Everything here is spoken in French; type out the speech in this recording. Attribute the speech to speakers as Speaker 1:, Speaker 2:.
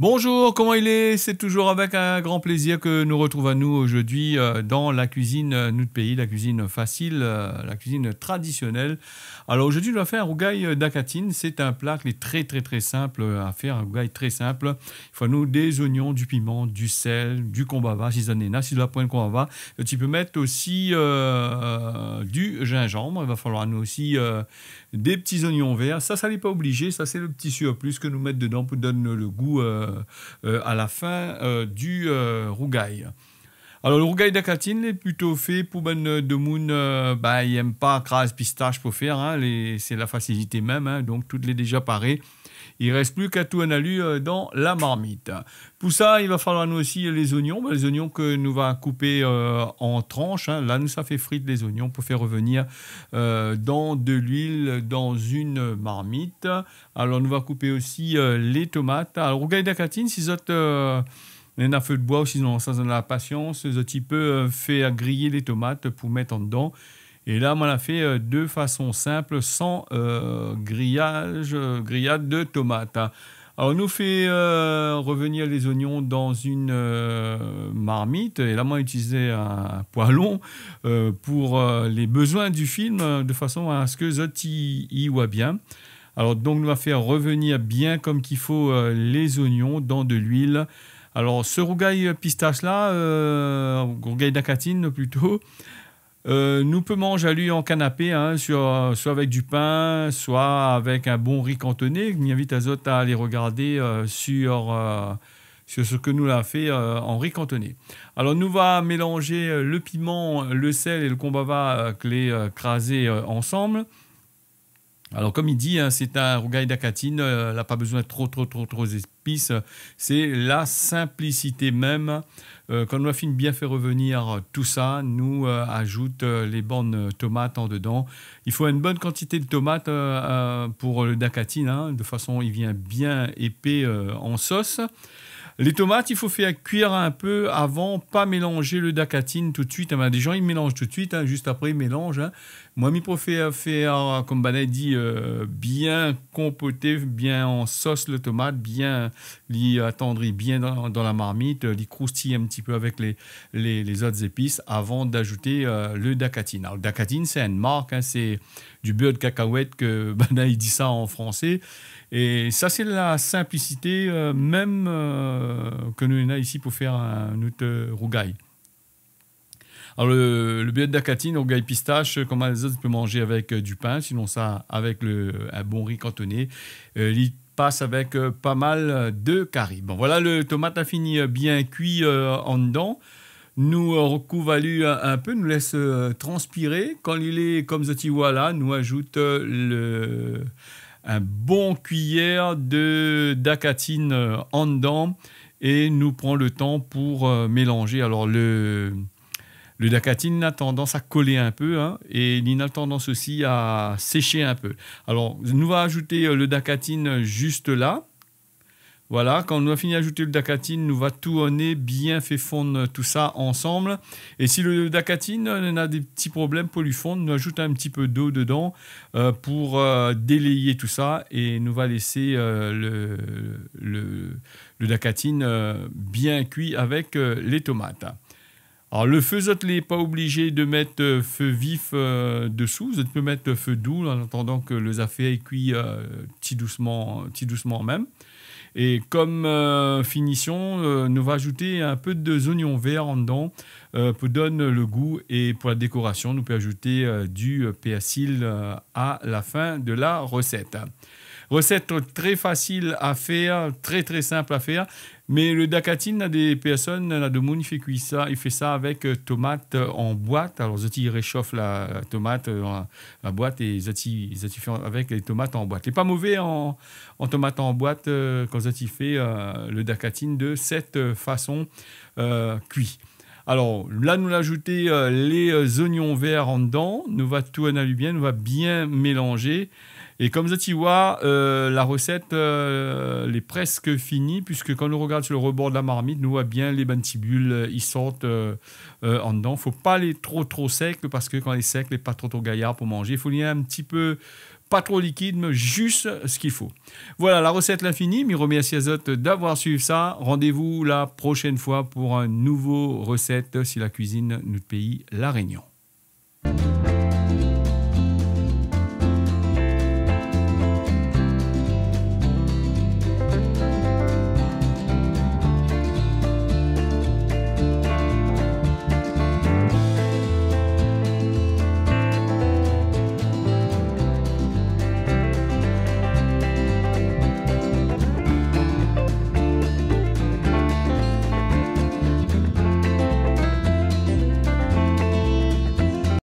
Speaker 1: Bonjour, comment il est? C'est toujours avec un grand plaisir que nous retrouvons nous aujourd'hui dans la cuisine notre pays, la cuisine facile, la cuisine traditionnelle. Alors aujourd'hui, on va faire un rougail d'acatine. C'est un plat qui est très simple à faire, un rougail très simple. Il faut nous des oignons, du piment, du sel, du combava, si vous en avez, si vous avez un combava. Tu peux mettre aussi du gingembre. Il va falloir nous aussi des petits oignons verts. Ça n'est pas obligé. Ça, c'est le petit surplus que nous mettons dedans pour donner le goût à la fin du rougail. Alors, le rougail d'acatine est plutôt fait pour ben de moun, il n'aime pas crase pistache pour faire, hein, c'est la facilité même, hein, donc tout est déjà paré. Il ne reste plus qu'à tout en alu dans la marmite. Pour ça, il va falloir nous aussi les oignons. Les oignons que nous va couper en tranches. Hein. Là, nous, ça fait frite les oignons pour faire revenir dans de l'huile dans une marmite. Alors, nous va couper aussi les tomates. Alors, rougail d'acatine, si vous êtes un feu de bois ou sinon ça donne la patience, un petit peu fait griller les tomates pour mettre en dedans. Et là, on l'a fait de façon simple, sans grillade de tomates. Alors, on nous fait revenir les oignons dans une marmite. Et là, on a utilisé un poêlon pour les besoins du film, de façon à ce que Zotti y voit bien. Alors, donc, on va faire revenir bien comme qu'il faut les oignons dans de l'huile. Alors, ce rougail pistache-là, rougail d'acatine plutôt, nous peut manger à lui en canapé, hein, soit avec du pain, soit avec un bon riz cantonné. Je m'invite à autres à aller regarder sur ce que nous l'a fait en riz cantonné. Alors, nous va mélanger le piment, le sel et le combava que les craser ensemble. Alors, comme il dit, hein, c'est un rougail d'acatine, il n'a pas besoin de trop d'épices. C'est la simplicité même. Quand on a fini de bien faire revenir tout ça, nous ajoute les bonnes tomates en dedans. Il faut une bonne quantité de tomates pour le d'acatine, hein, de façon il vient bien épais en sauce. Les tomates, il faut faire cuire un peu avant, pas mélanger le d'acatine tout de suite. Des gens, ils mélangent tout de suite, hein, juste après, ils mélangent. Hein. Moi, je préfère faire, comme Banay dit, bien compoter, bien en sauce le tomate, bien l'y attendrir bien dans la marmite, l'y croustiller un petit peu avec les autres épices avant d'ajouter le d'acatine. Alors, le d'acatine, c'est une marque, hein, c'est du beurre de cacahuète que Banay dit ça en français. Et ça, c'est la simplicité même que nous avons ici pour faire un autre rougail. Alors, le beurre d'acatine, le rougail pistache, comme les autres, on peut manger avec du pain, sinon ça, avec un bon riz cantonné. Il passe avec pas mal de curry. Bon, voilà, le tomate a fini bien cuit en dedans. Nous recouvre un peu, nous laisse transpirer. Quand il est comme ça, voilà, nous ajoute un bon cuillère d'acatine en dedans et nous prend le temps pour mélanger. Alors le d'acatine a tendance à coller un peu, hein, et il a tendance aussi à sécher un peu. Alors nous va ajouter le d'acatine juste là. Voilà, quand on a fini d'ajouter le d'acatine, nous va tourner, bien fait fondre tout ça ensemble. Et si le d'acatine a des petits problèmes pour lui fondre, nous ajoute un petit peu d'eau dedans pour délayer tout ça. Et nous va laisser le d'acatine bien cuit avec les tomates. Alors le feu, vous n'êtes pas obligé de mettre feu vif dessous. Vous pouvez mettre feu doux en attendant que le affaire est cuit petit doucement même. Et comme finition, nous va ajouter un peu de oignons verts en dedans pour donner le goût. Et pour la décoration, nous pouvons ajouter du persil à la fin de la recette. Recette très facile à faire, très simple à faire. Mais le d'acatine, des personnes, a de monde, il fait ça avec tomate en boîte. Alors, ils réchauffent la tomate dans la boîte et ils font avec les tomates en boîte. C'est pas mauvais en tomate en boîte quand ils fait le d'acatine de cette façon cuit. Alors là, nous ajouter les oignons verts en dedans. Nous va tout analyser bien, nous va bien mélanger. Et comme tu vois, la recette est presque finie, puisque quand nous regarde sur le rebord de la marmite, nous voit bien les bantibules, ils sortent en dedans. Il ne faut pas les trop secs, parce que quand ils sont secs, les pas trop gaillards pour manger. Il faut les un petit peu pas trop liquide, mais juste ce qu'il faut. Voilà, la recette l'infini. Je remercie à Azot d'avoir suivi ça. Rendez-vous la prochaine fois pour une nouvelle recette sur la cuisine de notre pays, La Réunion.